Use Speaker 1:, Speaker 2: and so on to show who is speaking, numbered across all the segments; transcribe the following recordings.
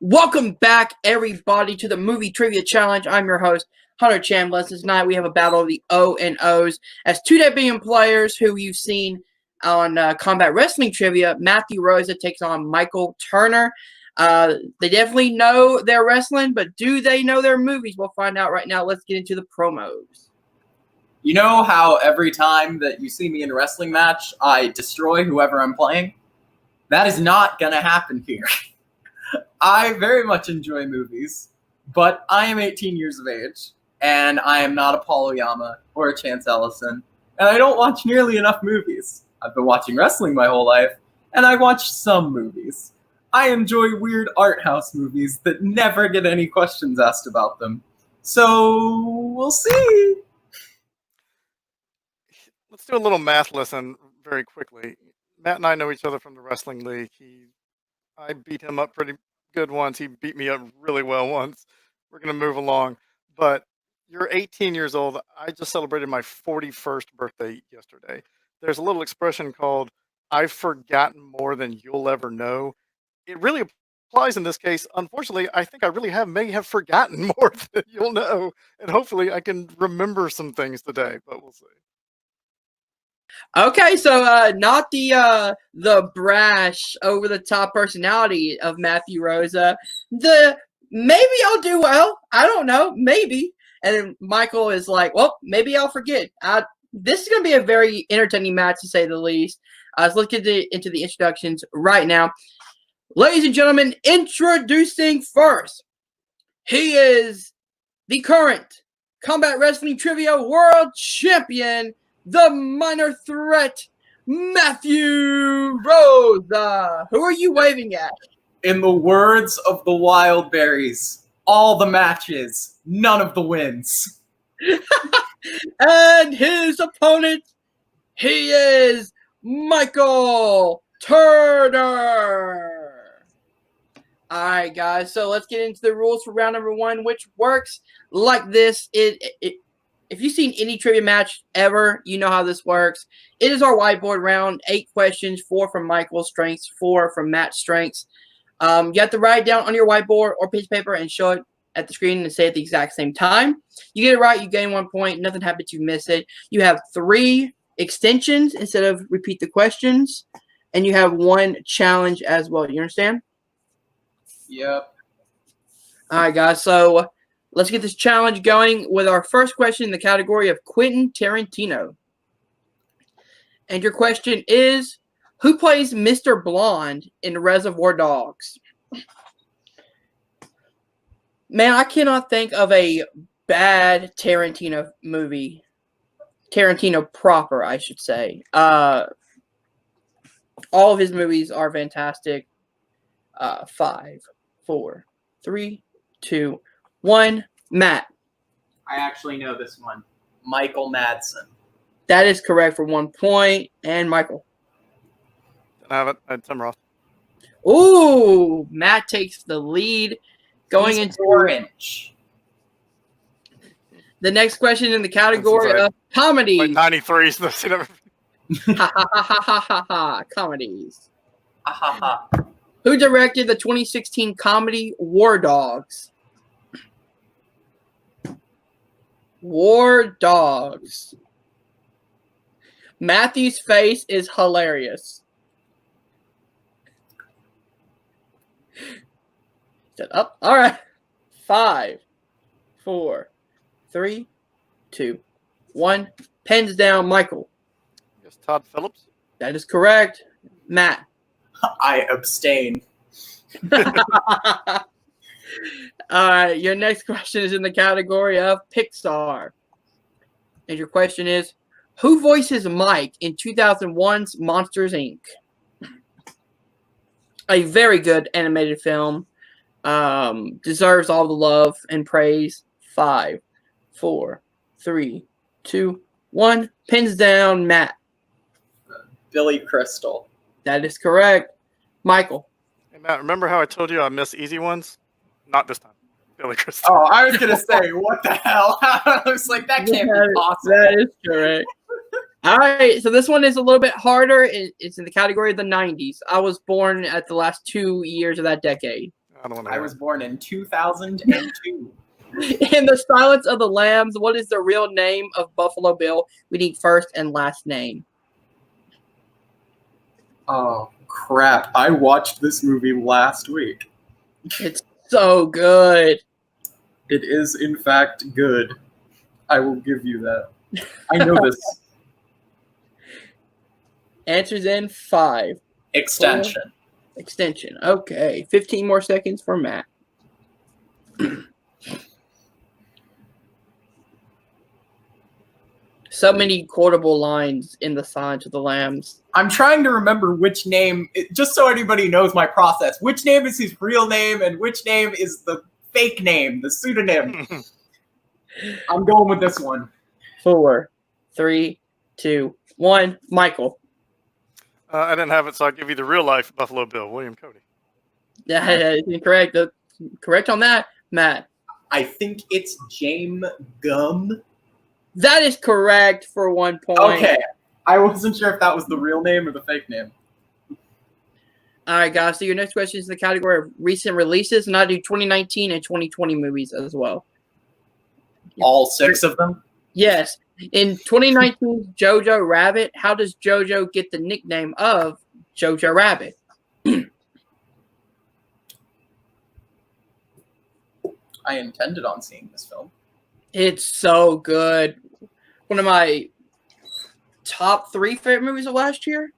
Speaker 1: Welcome back, everybody, to the Movie Trivia Challenge. I'm your host, Hunter Chambliss. Tonight we have a battle of the O and O's as two debuting players who you've seen on Combat Wrestling Trivia. Matthew Rosa takes on Michael Turner. They definitely know their wrestling, but do they know their movies? We'll find out right now. Let's get into the promos.
Speaker 2: You know how every time that you see me in a wrestling match, I destroy whoever I'm playing? That is not going to happen here. I very much enjoy movies, but I am 18 years of age, and I am not a Paul Oyama or a Chance Ellison, and I don't watch nearly enough movies. I've been watching wrestling my whole life, and I watch some movies. I enjoy weird art house movies that never get any questions asked about them. So, we'll see.
Speaker 3: Let's do a little math lesson very quickly. Matt and I know each other from the wrestling league. I beat him up pretty good once. He beat me up really well once. We're going to move along. But you're 18 years old. I just celebrated my 41st birthday yesterday. There's a little expression called, I've forgotten more than you'll ever know. It really applies in this case. Unfortunately, I think I may have forgotten more than you'll know. And hopefully I can remember some things today, but we'll see.
Speaker 1: Okay, so not the brash, over-the-top personality of Matthew Rosa. Maybe I'll do well. I don't know. Maybe. And then Michael is like, well, maybe I'll forget. This is going to be a very entertaining match, to say the least. So let's get into the introductions right now. Ladies and gentlemen, introducing first. He is the current Combat Wrestling Trivia World Champion, the minor threat, Matthew Rosa. Who are you waving at?
Speaker 2: In the words of the Wildberries, all the matches, none of the wins.
Speaker 1: And his opponent, he is Michael Turner. All right, guys, so let's get into the rules for round number one, which works like this. If you've seen any trivia match ever, you know how this works. It is our whiteboard round. 8 questions, 4 from Michael's strengths, 4 from Matt's strengths. You have to write it down on your whiteboard or piece of paper and show it at the screen and say it at the exact same time. You get it right, you gain 1 point. Nothing happens, you miss it. You have 3 extensions instead of repeat the questions. And you have 1 challenge as well. You understand?
Speaker 2: Yep.
Speaker 1: All right, guys, so let's get this challenge going with our first question in the category of Quentin Tarantino. And your question is, who plays Mr. Blonde in Reservoir Dogs? Man, I cannot think of a bad Tarantino movie. Tarantino proper, I should say. All of his movies are fantastic. 5, 4, 3, 2, 1. Matt.
Speaker 2: I actually know this one. Michael Madsen.
Speaker 1: That is correct for 1 point. And Michael.
Speaker 3: I have it. Tim Roth.
Speaker 1: Ooh, Matt takes the lead. Going into
Speaker 2: orange.
Speaker 1: The next question in the category of comedy.
Speaker 3: Like 93. So
Speaker 1: ha ha ha ha ha ha. Comedies.
Speaker 2: Ha ha ha.
Speaker 1: Who directed the 2016 comedy War Dogs? War Dogs. Matthew's face is hilarious. Set up. All right. 5, 4, 3, 2, 1. Pens down, Michael.
Speaker 3: Yes, Todd Phillips.
Speaker 1: That is correct. Matt.
Speaker 2: I abstain.
Speaker 1: All right. Your next question is in the category of Pixar. And your question is, who voices Mike in 2001's Monsters, Inc.? A very good animated film. Deserves all the love and praise. 5, 4, 3, 2, 1. Pins down, Matt.
Speaker 2: Billy Crystal.
Speaker 1: That is correct. Michael.
Speaker 3: Hey, Matt, remember how I told you I miss easy ones? Not this time. Billy Crystal.
Speaker 2: Oh, I was going to say, what the hell? I was like, that can't be possible.
Speaker 1: That is correct. All right, so this one is a little bit harder. It's in the category of the 90s. I was born at the last 2 years of that decade.
Speaker 3: I don't want to
Speaker 2: I
Speaker 3: hear
Speaker 2: was
Speaker 3: it.
Speaker 2: born in 2002.
Speaker 1: In the Silence of the Lambs, what is the real name of Buffalo Bill? We need first and last name.
Speaker 2: Oh, crap. I watched this movie last week.
Speaker 1: It's so good.
Speaker 2: It is, in fact, good. I will give you that. I know this.
Speaker 1: Answers in 5.
Speaker 2: Extension.
Speaker 1: Extension. Okay. 15 more seconds for Matt. So many quotable lines in the Silence of the Lambs.
Speaker 2: I'm trying to remember which name, just so anybody knows my process, which name is his real name and which name is the fake name, the pseudonym. I'm going with this one.
Speaker 1: 4, 3, 2, 1. Michael.
Speaker 3: I didn't have it, so I'll give you the real life Buffalo Bill, William Cody.
Speaker 1: That is incorrect. Correct on that, Matt.
Speaker 2: I think it's James Gum.
Speaker 1: That is correct for 1 point.
Speaker 2: Okay. I wasn't sure if that was the real name or the fake name.
Speaker 1: All right, guys. So your next question is in the category of recent releases, and I do 2019 and 2020 movies as well.
Speaker 2: All 6 of them?
Speaker 1: Yes. In 2019's Jojo Rabbit, how does Jojo get the nickname of Jojo Rabbit?
Speaker 2: I intended on seeing this film.
Speaker 1: It's so good. One of my top 3 favorite movies of last year.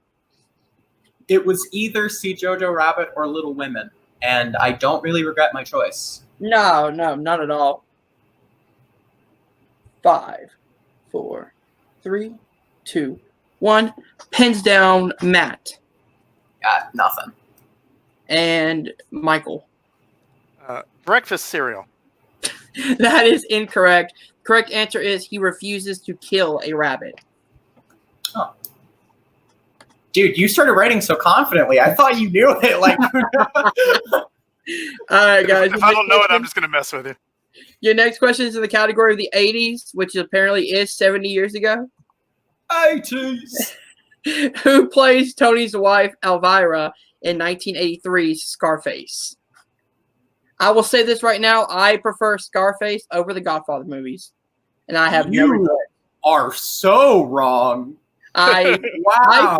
Speaker 2: It was either See Jojo Rabbit or Little Women, and I don't really regret my choice.
Speaker 1: No, not at all. 5, 4, 3, 2, 1. Pens down, Matt.
Speaker 2: Got nothing.
Speaker 1: And Michael.
Speaker 3: Breakfast cereal.
Speaker 1: That is incorrect. Correct answer is he refuses to kill a rabbit.
Speaker 2: Oh. Dude, you started writing so confidently. I thought you knew it. Like,
Speaker 1: all right, guys.
Speaker 3: If I don't know it, I'm just going to mess with you.
Speaker 1: Your next question is in the category of the 80s, which apparently is 70 years ago.
Speaker 2: 80s.
Speaker 1: Who plays Tony's wife, Elvira, in 1983's Scarface? I will say this right now. I prefer Scarface over the Godfather movies. And I have no regret.
Speaker 2: Are so wrong.
Speaker 1: Wow.
Speaker 2: Wow.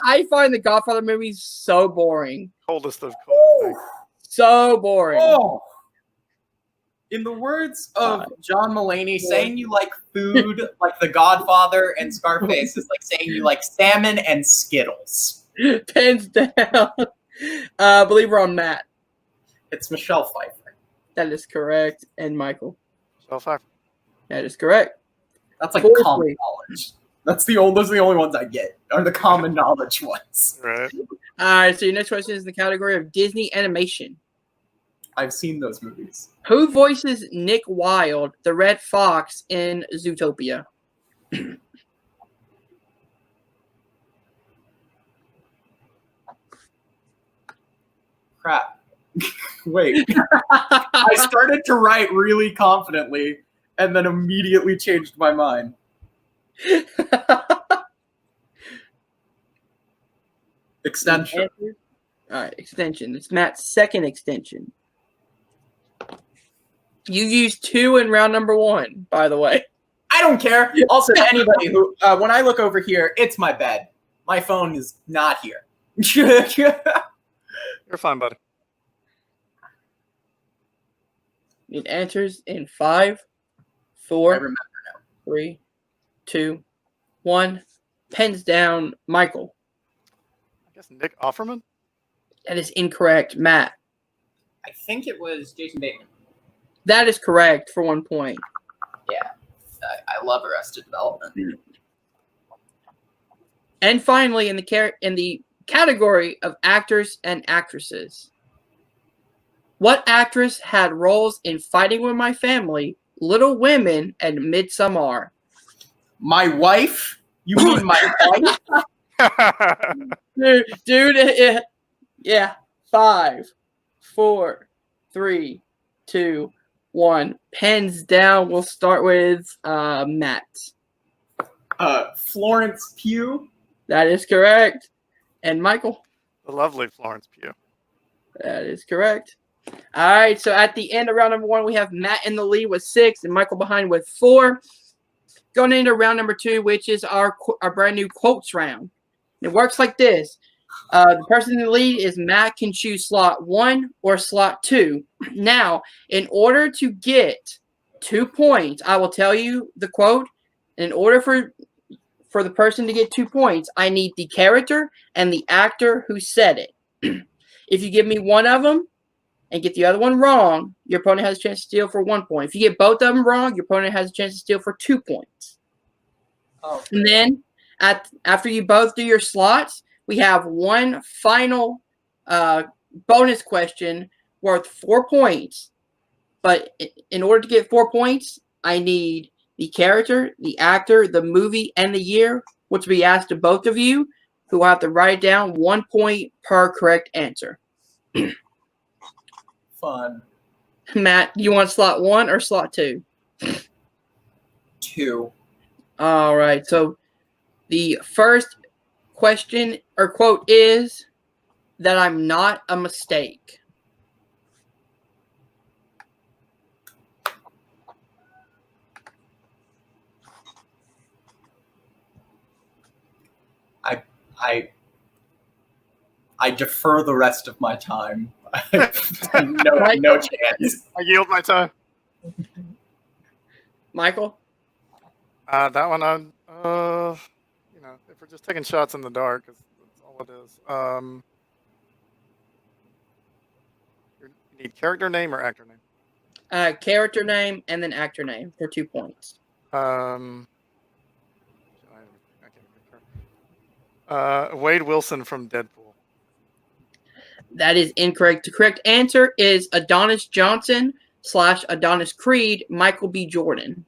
Speaker 1: I find the Godfather movies so boring.
Speaker 3: Coldest of cold.
Speaker 1: So boring.
Speaker 2: Oh. In the words of John Mulaney, saying you like food like The Godfather and Scarface is like saying you like salmon and Skittles.
Speaker 1: Pens down. I believe we're on Matt.
Speaker 2: It's Michelle Pfeiffer.
Speaker 1: That is correct. And Michael.
Speaker 3: Michelle Pfeiffer.
Speaker 1: That is correct.
Speaker 2: That's like
Speaker 1: Fourthly.
Speaker 2: common knowledge. Those are the only ones I get, are the common knowledge ones.
Speaker 3: Right.
Speaker 1: All right, so your next question is in the category of Disney animation.
Speaker 2: I've seen those movies.
Speaker 1: Who voices Nick Wilde, the Red Fox, in Zootopia?
Speaker 2: Crap. Wait. I started to write really confidently and then immediately changed my mind. Extension.
Speaker 1: All right, extension. It's Matt's second extension. You used 2 in round number 1, by the way.
Speaker 2: I don't care. Also, anybody who, when I look over here, it's my bed. My phone is not here.
Speaker 3: You're fine, buddy.
Speaker 1: Need answers in 5,
Speaker 2: I
Speaker 1: 4,
Speaker 2: remember now.
Speaker 1: 3, 2, 1. Pens down, Michael.
Speaker 3: I guess Nick Offerman?
Speaker 1: That is incorrect, Matt.
Speaker 2: I think it was Jason Bateman.
Speaker 1: That is correct for 1 point.
Speaker 2: Yeah. I love Arrested Development.
Speaker 1: And finally, in the category of actors and actresses, what actress had roles in Fighting With My Family, Little Women, and Midsommar?
Speaker 2: My wife? You mean my wife?
Speaker 1: Dude, yeah. 5, 4, 3, 2, 1. Pens down. We'll start with Matt.
Speaker 2: Florence Pugh?
Speaker 1: That is correct. And Michael?
Speaker 3: The lovely Florence Pugh.
Speaker 1: That is correct. All right, so at the end of round number 1, we have Matt in the lead with 6 and Michael behind with 4. Going into round number 2, which is our brand new quotes round. It works like this. The person in the lead is Matt can choose slot 1 or slot 2. Now, in order to get 2 points, I will tell you the quote. In order for the person to get 2 points, I need the character and the actor who said it. If you give me one of them and get the other one wrong, your opponent has a chance to steal for 1 point. If you get both of them wrong, your opponent has a chance to steal for 2 points.
Speaker 2: Oh.
Speaker 1: And then after you both do your slots, we have one final bonus question worth 4 points. But in order to get 4 points, I need the character, the actor, the movie, and the year, which will be asked to both of you, who will have to write down 1 point per correct answer.
Speaker 2: Fun.
Speaker 1: Matt, do you want slot 1 or slot 2?
Speaker 2: 2.
Speaker 1: All right. So the first question or quote is that I'm not a mistake.
Speaker 2: I defer the rest of my time. no chance.
Speaker 3: I yield my time.
Speaker 1: Michael?
Speaker 3: That one, if we're just taking shots in the dark, that's all it is. You need character name or actor name?
Speaker 1: Character name and then actor name for 2 points.
Speaker 3: Wade Wilson from Deadpool.
Speaker 1: That is incorrect. The correct answer is Adonis Johnson / Adonis Creed, Michael B. Jordan.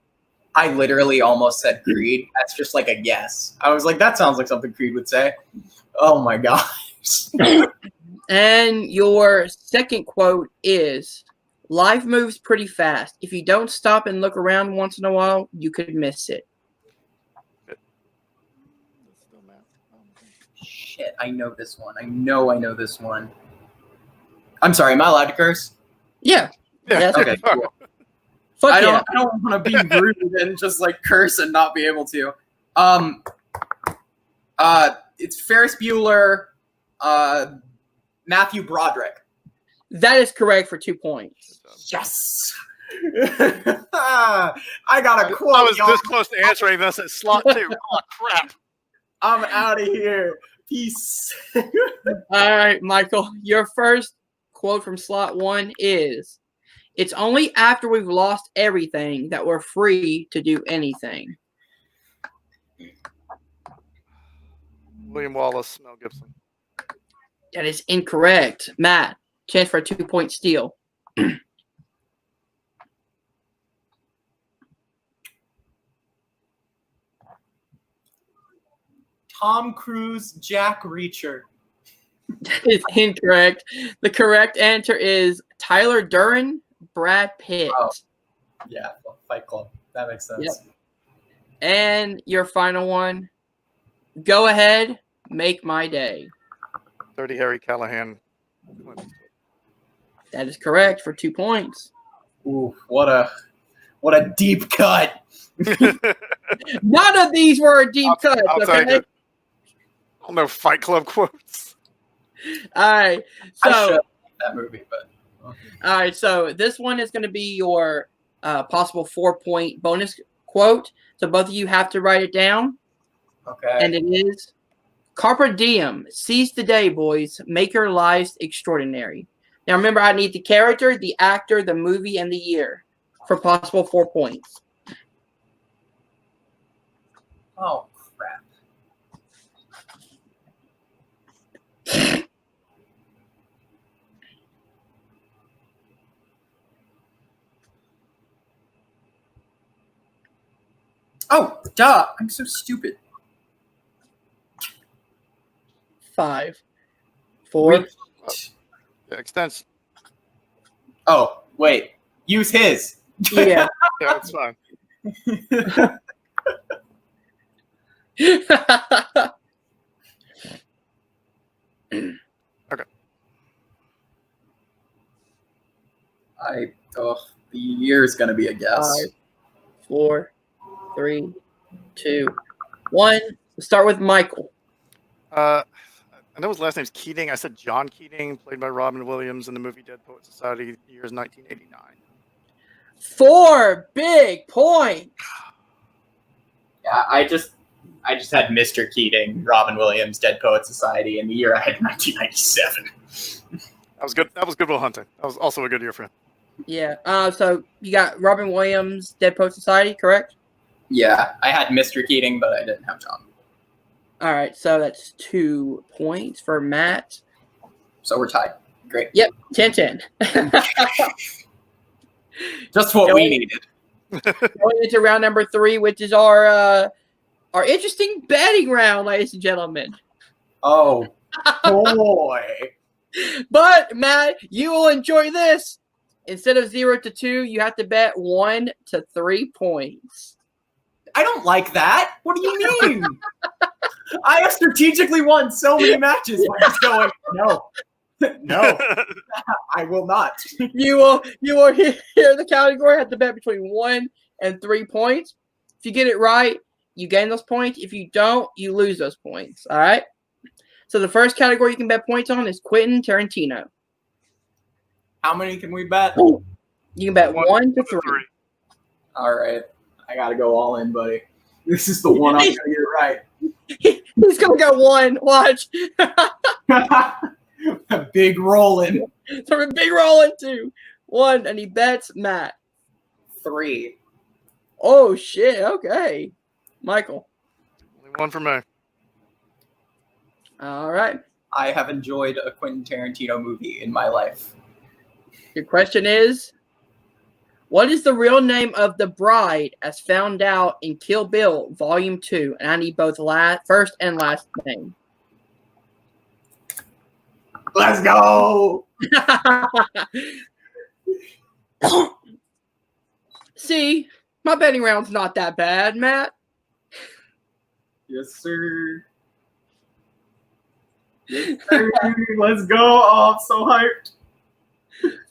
Speaker 2: I literally almost said Creed. That's just like a guess. I was like, that sounds like something Creed would say. Oh my gosh.
Speaker 1: And your second quote is, life moves pretty fast. If you don't stop and look around once in a while, you could miss it.
Speaker 2: Shit, I know this one. I know this one. I'm sorry, am I allowed to curse?
Speaker 1: Yeah.
Speaker 3: Yeah.
Speaker 2: Okay, cool.
Speaker 1: Fuck
Speaker 2: I
Speaker 1: yeah.
Speaker 2: don't want to be rude and just like curse and not be able to. It's Ferris Bueller, Matthew Broderick.
Speaker 1: That is correct for 2 points.
Speaker 2: Yes. I got a quote.
Speaker 3: I was this close to answering this at slot 2. Oh crap!
Speaker 2: I'm out of here. Peace.
Speaker 1: All right, Michael, your first quote from slot 1 is, it's only after we've lost everything that we're free to do anything.
Speaker 3: William Wallace, Mel Gibson.
Speaker 1: That is incorrect. Matt, chance for a 2 point steal.
Speaker 2: Tom Cruise, Jack Reacher.
Speaker 1: That is incorrect. The correct answer is Tyler Durden, Brad Pitt.
Speaker 2: Oh. Yeah, Fight Club. That makes sense.
Speaker 1: Yep. And your final one, go ahead, make my day.
Speaker 3: Dirty Harry Callahan.
Speaker 1: That is correct for 2 points.
Speaker 2: Ooh, what a deep cut.
Speaker 1: None of these were a deep cut.
Speaker 3: I'll take it. I don't know Fight Club quotes.
Speaker 1: All right.
Speaker 2: I
Speaker 1: So
Speaker 2: should like that movie, but
Speaker 1: all right. So this one is going to be your possible 4 point bonus quote. So both of you have to write it down.
Speaker 2: okay.
Speaker 1: And it is, Carpe diem, seize the day, boys. Make your lives extraordinary. Now remember, I need the character, the actor, the movie, and the year for possible 4 points.
Speaker 2: Oh crap. Oh, duh! I'm so stupid.
Speaker 1: 5, 4.
Speaker 3: Yeah, extension.
Speaker 2: Oh, wait. Use his.
Speaker 1: Yeah.
Speaker 3: Yeah, it's fine.
Speaker 2: Okay. The year is gonna be a guess.
Speaker 1: 5, 4, 3, 2, 1. Let's start with Michael.
Speaker 3: I know his last name's Keating. I said John Keating, played by Robin Williams in the movie Dead Poet Society, the year is 1989.
Speaker 1: 4 big points.
Speaker 2: Yeah, I just had Mr. Keating, Robin Williams, Dead Poet Society, and the year I had 1997.
Speaker 3: That was good. That was Good Will Hunting. That was also a good year for him.
Speaker 1: Yeah. So you got Robin Williams, Dead Poet Society, correct?
Speaker 2: Yeah, I had Mr. Keating, but I didn't have John.
Speaker 1: All right. So that's 2 points for Matt.
Speaker 2: So we're tied. Great.
Speaker 1: Yep. 10-10.
Speaker 2: Just what we needed.
Speaker 1: Going into round number 3, which is our interesting betting round, ladies and gentlemen.
Speaker 2: Oh boy.
Speaker 1: But Matt, you will enjoy this. Instead of 0 to 2, you have to bet 1 to 3 points.
Speaker 2: I don't like that. What do you mean? I have strategically won so many matches by just going, no, I will not.
Speaker 1: You will hear the category. Have to bet between 1 and 3 points. If you get it right, you gain those points. If you don't, you lose those points. All right. So the first category you can bet points on is Quentin Tarantino.
Speaker 2: How many can we bet?
Speaker 1: You can bet 1 to 3.
Speaker 2: All right. I got to go all in, buddy. This is the one I'm going to get right.
Speaker 1: He's going to go 1. Watch.
Speaker 2: A big rolling.
Speaker 1: So a big roll in 2. 1, and he bets Matt.
Speaker 2: 3.
Speaker 1: Oh, shit. Okay. Michael.
Speaker 3: Only 1 for me.
Speaker 1: All right.
Speaker 2: I have enjoyed a Quentin Tarantino movie in my life.
Speaker 1: Your question is, what is the real name of the bride as found out in Kill Bill Volume 2? And I need both first and last name.
Speaker 2: Let's go!
Speaker 1: See, my betting round's not that bad, Matt.
Speaker 2: Yes, sir. Yes, sir. Let's go. Oh, I'm so hyped.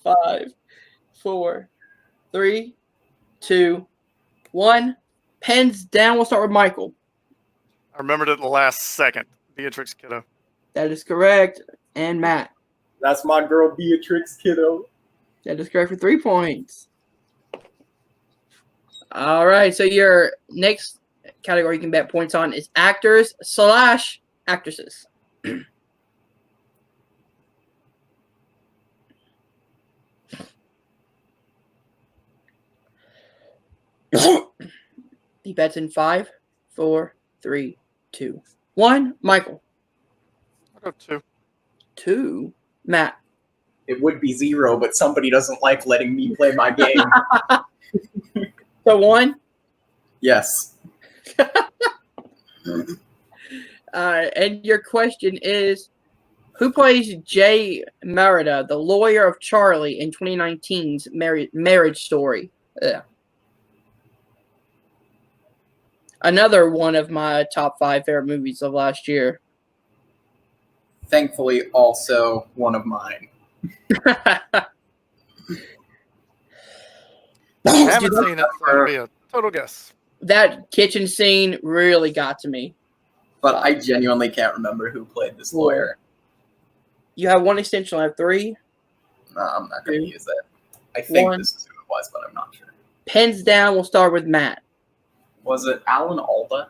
Speaker 1: 5, 4, 3, 2, 1. Pens down. We'll start with Michael.
Speaker 3: I remembered it at the last second. Beatrix Kiddo.
Speaker 1: That is correct. And Matt.
Speaker 2: That's my girl, Beatrix Kiddo.
Speaker 1: That is correct for 3 points. All right. So your next category you can bet points on is actors/actresses. He bets in 5, 4, 3, 2, 1. Michael.
Speaker 3: I'll go 2.
Speaker 1: 2. Matt.
Speaker 2: It would be 0, but somebody doesn't like letting me play my game.
Speaker 1: So 1.
Speaker 2: Yes.
Speaker 1: And your question is, who plays Jay Merida, the lawyer of Charlie in 2019's Marriage Story? Yeah. Another one of my top 5 favorite movies of last year.
Speaker 2: Thankfully, also one of mine.
Speaker 3: I haven't seen it, so it'll be a total guess.
Speaker 1: That kitchen scene really got to me.
Speaker 2: But I genuinely can't remember who played this lawyer.
Speaker 1: You have 1 extension. I have 3.
Speaker 2: No, I'm not going to use it. I think
Speaker 1: 1.
Speaker 2: this is who it was, but I'm not sure.
Speaker 1: Pens down. We'll start with Matt.
Speaker 2: Was it Alan Alda?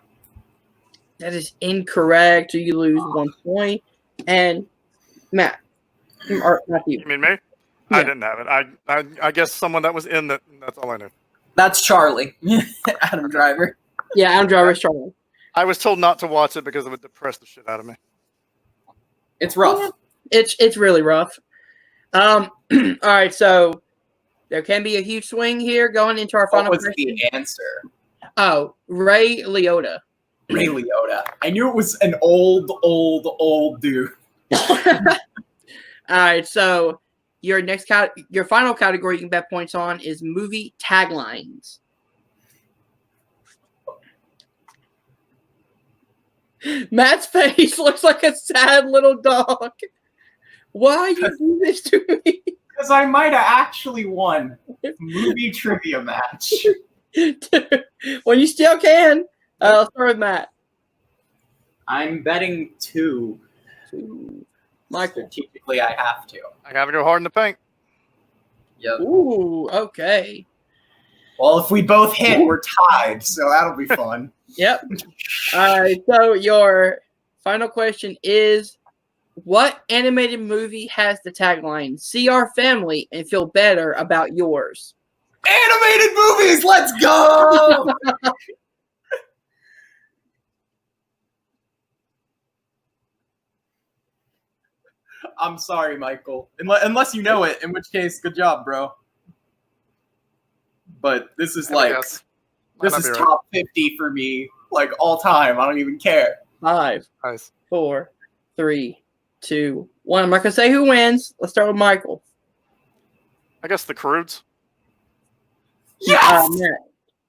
Speaker 1: That is incorrect. So you lose 1 point. And Matt. Or Matthew.
Speaker 3: You mean me?
Speaker 1: Yeah.
Speaker 3: I didn't have it. I guess someone that was in that. That's all I knew.
Speaker 2: That's Charlie. Adam Driver.
Speaker 1: Yeah, Adam Driver's Charlie.
Speaker 3: I was told not to watch it because it would depress the shit out of me.
Speaker 2: It's rough.
Speaker 1: It's really rough. All right, so there can be a huge swing here going into our final
Speaker 2: What was
Speaker 1: question.
Speaker 2: the answer?
Speaker 1: Oh, Ray Liotta.
Speaker 2: Ray Liotta. I knew it was an old dude.
Speaker 1: All right, so your your final category you can bet points on is movie taglines. Matt's face looks like a sad little dog. Why you do this to me?
Speaker 2: Because I might have actually won movie trivia match.
Speaker 1: Well, you still can. Let's start with Matt.
Speaker 2: I'm betting 2.
Speaker 1: Michael.
Speaker 2: Strategically, I have to.
Speaker 3: I gotta go hard in the paint.
Speaker 2: Yep.
Speaker 1: Ooh, okay.
Speaker 2: Well, if we both hit, we're tied, so that'll be fun.
Speaker 1: Yep. All right. So your final question is, what animated movie has the tagline "See our family and feel better about yours"?
Speaker 2: Animated movies, let's go! I'm sorry, Michael. Unless you know it, in which case, good job, bro. But this is like,
Speaker 3: Yes.
Speaker 2: this is top 50 for me, like all time. I don't even care.
Speaker 1: 5,
Speaker 3: Nice.
Speaker 1: 4, 3, 2, 1. I'm not gonna say who wins. Let's start with Michael.
Speaker 3: I guess the Croods.
Speaker 2: Yes!
Speaker 1: Matt.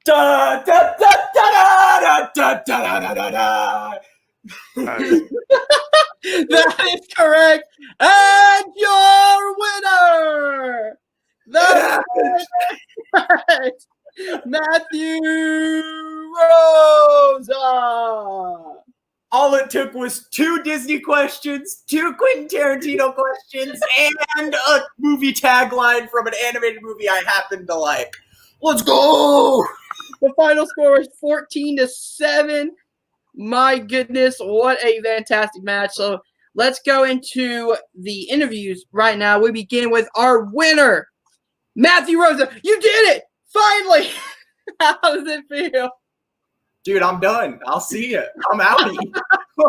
Speaker 2: Da, da, da, da, da, da, da, da, da, da.
Speaker 3: Nice.
Speaker 1: That is correct. And your winner, the Matthew Rosa.
Speaker 2: All it took was 2 Disney questions, 2 Quentin Tarantino questions, and a movie tagline from an animated movie I happen to like. Let's go!
Speaker 1: The final score was 14-7. My goodness, what a fantastic match. So let's go into the interviews right now. We begin with our winner, Matthew Rosa. You did it! Finally! How does it feel?
Speaker 2: Dude, I'm done. I'll see you. I'm out of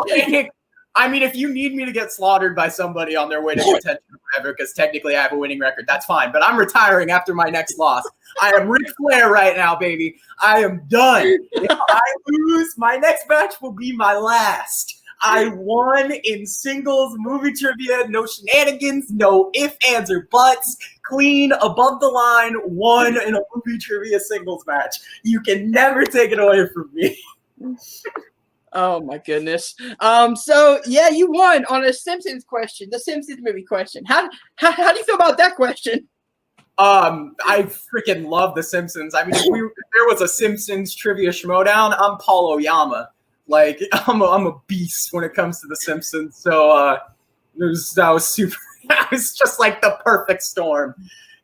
Speaker 2: here. I mean, if you need me to get slaughtered by somebody on their way to contention or whatever, because technically I have a winning record, that's fine. But I'm retiring after my next loss. I am Ric Flair right now, baby. I am done. If I lose, my next match will be my last. I won in singles movie trivia. No shenanigans, no ifs, ands, or buts. Clean, above the line, won in a movie trivia singles match. You can never take it away from me.
Speaker 1: Oh my goodness. So yeah, you won on a Simpsons question, the Simpsons movie question. How do you feel about that question?
Speaker 2: I freaking love The Simpsons. I mean, if there was a Simpsons trivia schmodown, I'm Paul Oyama. Like, I'm a beast when it comes to The Simpsons. So that was super. That was just like the perfect storm.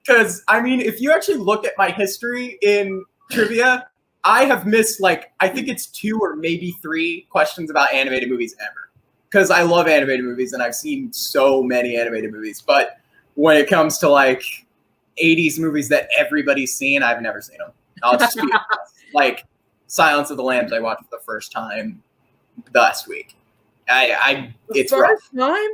Speaker 2: Because I mean, if you actually look at my history in trivia, I have missed like I think it's 2 or maybe 3 questions about animated movies ever. Because I love animated movies and I've seen so many animated movies. But when it comes to like 80s movies that everybody's seen, I've never seen them. I'll just be like Silence of the Lambs. I watched for the first time last week. It's
Speaker 1: first
Speaker 2: rough.
Speaker 1: time?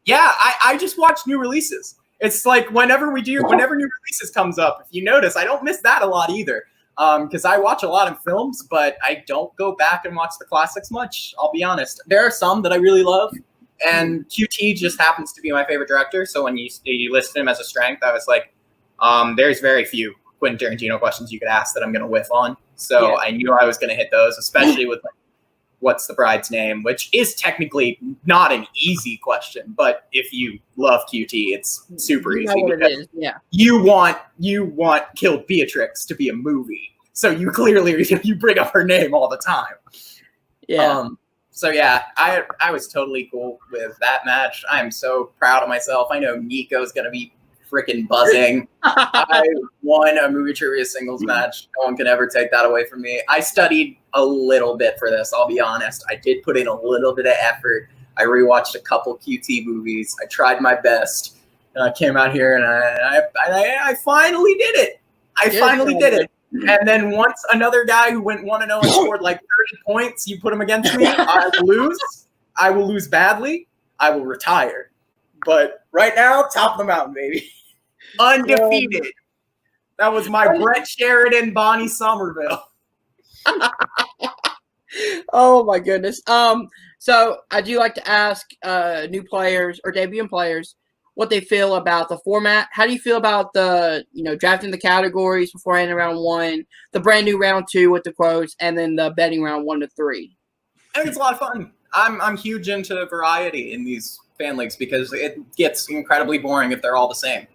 Speaker 2: Yeah, I just watch new releases. It's like whenever new releases comes up, if you notice, I don't miss that a lot either. Because I watch a lot of films, but I don't go back and watch the classics much. I'll be honest. There are some that I really love, and QT just happens to be my favorite director. So when you listed him as a strength, I was like, there's very few Quentin Tarantino questions you could ask that I'm going to whiff on. So yeah. I knew I was going to hit those, especially with like, what's the bride's name, which is technically not an easy question, but if you love QT, it's super easy.
Speaker 1: What it is. Yeah.
Speaker 2: You want Killed Beatrix to be a movie, so you clearly you bring up her name all the time.
Speaker 1: Yeah.
Speaker 2: So yeah, I was totally cool with that match. I'm so proud of myself. I know Nico's gonna be freaking buzzing. I won a movie trivia singles match. No one can ever take that away from me. I studied a little bit for this, I'll be honest. I did put in a little bit of effort. I rewatched a couple QT movies. I tried my best. And I came out here and I finally did it. I finally did it. And then once another guy who went 1-0 and scored like 30 points, you put him against me, I will lose. I will lose badly. I will retire. But right now, top of the mountain, baby. Undefeated. That was my Brett Sheridan, Bonnie Somerville.
Speaker 1: Oh my goodness. So I do like to ask new players or debuting players what they feel about the format. How do you feel about the drafting the categories beforehand in round 1, the brand new round 2 with the quotes, and then the betting round 1 to 3?
Speaker 2: I think it's a lot of fun. I'm huge into variety in these fan leagues because it gets incredibly boring if they're all the same.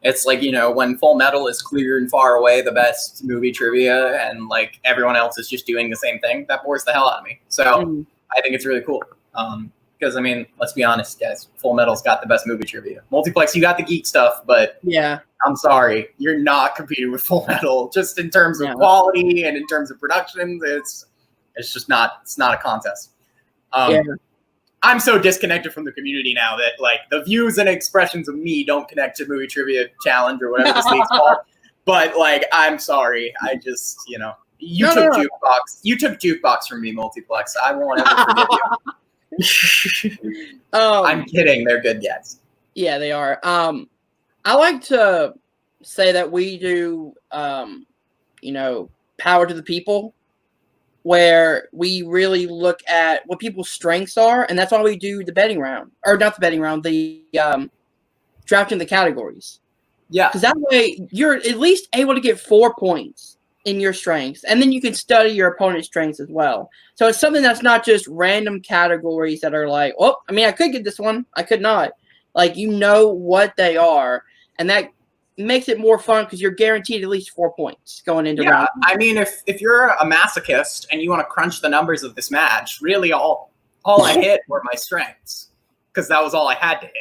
Speaker 2: It's like, you know, when Full Metal is clear and far away the best movie trivia and like everyone else is just doing the same thing, that bores the hell out of me. So I think it's really cool. Because, I mean, let's be honest, guys, Full Metal's got the best movie trivia. Multiplex, you got the geek stuff, but
Speaker 1: yeah,
Speaker 2: I'm sorry, you're not competing with Full Metal just in terms of quality and in terms of productions. It's just not, it's not a contest. I'm so disconnected from the community now that like the views and expressions of me don't connect to Movie Trivia Challenge or whatever this league's called. But like, I'm sorry. I just, you know, you took Jukebox. You took Jukebox from me, Multiplex. I won't ever forgive you. I'm kidding. They're good guys.
Speaker 1: Yeah, they are. I like to say that we do, you know, power to the people, where we really look at what people's strengths are, and that's why we do the betting round, or not the betting round, the drafting the categories.
Speaker 2: Yeah,
Speaker 1: because that way you're at least able to get 4 points in your strengths, and then you can study your opponent's strengths as well. So it's something that's not just random categories that are like, oh, I mean, I could get this one, I could not. Like, you know what they are, and that makes it more fun because you're guaranteed at least 4 points going into round.
Speaker 2: I mean, if you're a masochist and you want to crunch the numbers of this match, really all I hit were my strengths, because that was all I had to hit.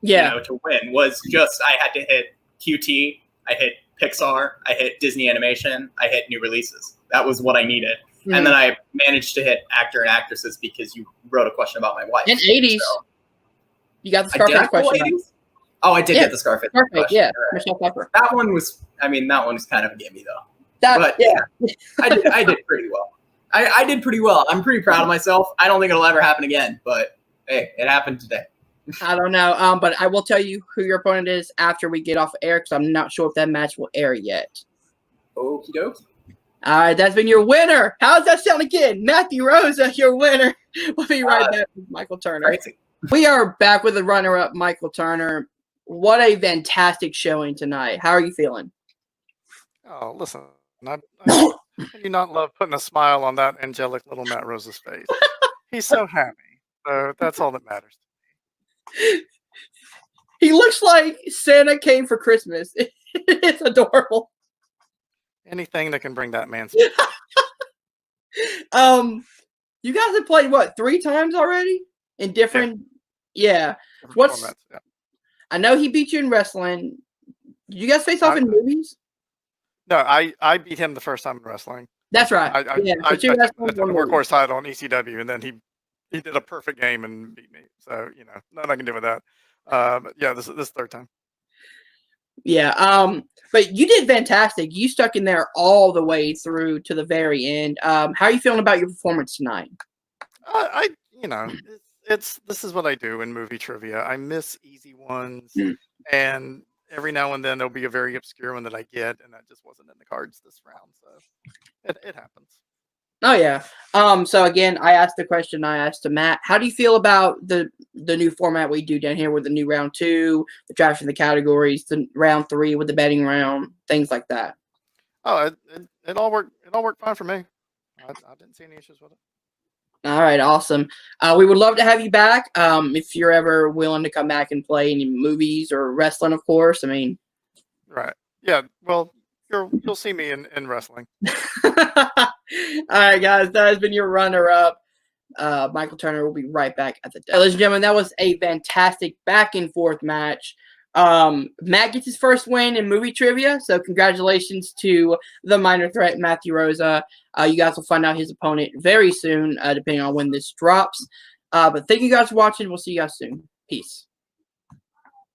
Speaker 1: Yeah,
Speaker 2: you know, to win was just I had to hit QT, I hit Pixar, I hit Disney Animation, I hit new releases. That was what I needed. And then I managed to hit actor and actresses because you wrote a question about my wife.
Speaker 1: And 80s. So. You got the Scarface question.
Speaker 2: Oh, I did get the Scarface question.
Speaker 1: Yeah, Michelle Pfeiffer.
Speaker 2: That one was, I mean, that one was kind of a gimme though. But I did pretty well. I did pretty well. I'm pretty proud of myself. I don't think it'll ever happen again, but hey, it happened today.
Speaker 1: I don't know. But I will tell you who your opponent is after we get off air, because I'm not sure if that match will air yet.
Speaker 2: Okie dokie.
Speaker 1: All right, that's been your winner. How's that sound again? Matthew Rosa, your winner. We'll be right back with Michael Turner.
Speaker 2: Crazy.
Speaker 1: We are back with the runner-up, Michael Turner. What a fantastic showing tonight. How are you feeling?
Speaker 3: Oh, listen, I do not love putting a smile on that angelic little Matt Rosa's face. He's so happy. So that's all that matters.
Speaker 1: He looks like Santa came for Christmas. It's adorable.
Speaker 3: Anything that can bring that man.
Speaker 1: You guys have played what, 3 times already in different? Yeah. What's? Formats, yeah. I know he beat you in wrestling. Did you guys face off in movies?
Speaker 3: No, I beat him the first time in wrestling.
Speaker 1: That's right.
Speaker 3: I took the workhorse title on ECW, and then he did a perfect game and beat me. So, you know, nothing I can do with that. But yeah, this is the third time.
Speaker 1: Yeah. But you did fantastic. You stuck in there all the way through to the very end. How are you feeling about your performance tonight?
Speaker 3: You know, this is what I do in movie trivia. I miss easy ones, and every now and then there'll be a very obscure one that I get, and that just wasn't in the cards this round. So it happens.
Speaker 1: Oh yeah. So again, I asked the question I asked to Matt. How do you feel about the new format we do down here with the new round 2, the drafting the categories, the round 3 with the betting round, things like that?
Speaker 3: Oh, it all worked. It all worked fine for me. I didn't see any issues with it.
Speaker 1: All right, awesome. We would love to have you back. If you're ever willing to come back and play any movies or wrestling, of course. I mean,
Speaker 3: right? Yeah. Well, you'll see me in wrestling.
Speaker 1: All right, guys, that has been your runner-up. Michael Turner will be right back at the desk. Ladies and gentlemen, that was a fantastic back-and-forth match. Matt gets his first win in movie trivia, so congratulations to the minor threat, Matthew Rosa. You guys will find out his opponent very soon, depending on when this drops. But thank you guys for watching. We'll see you guys soon. Peace.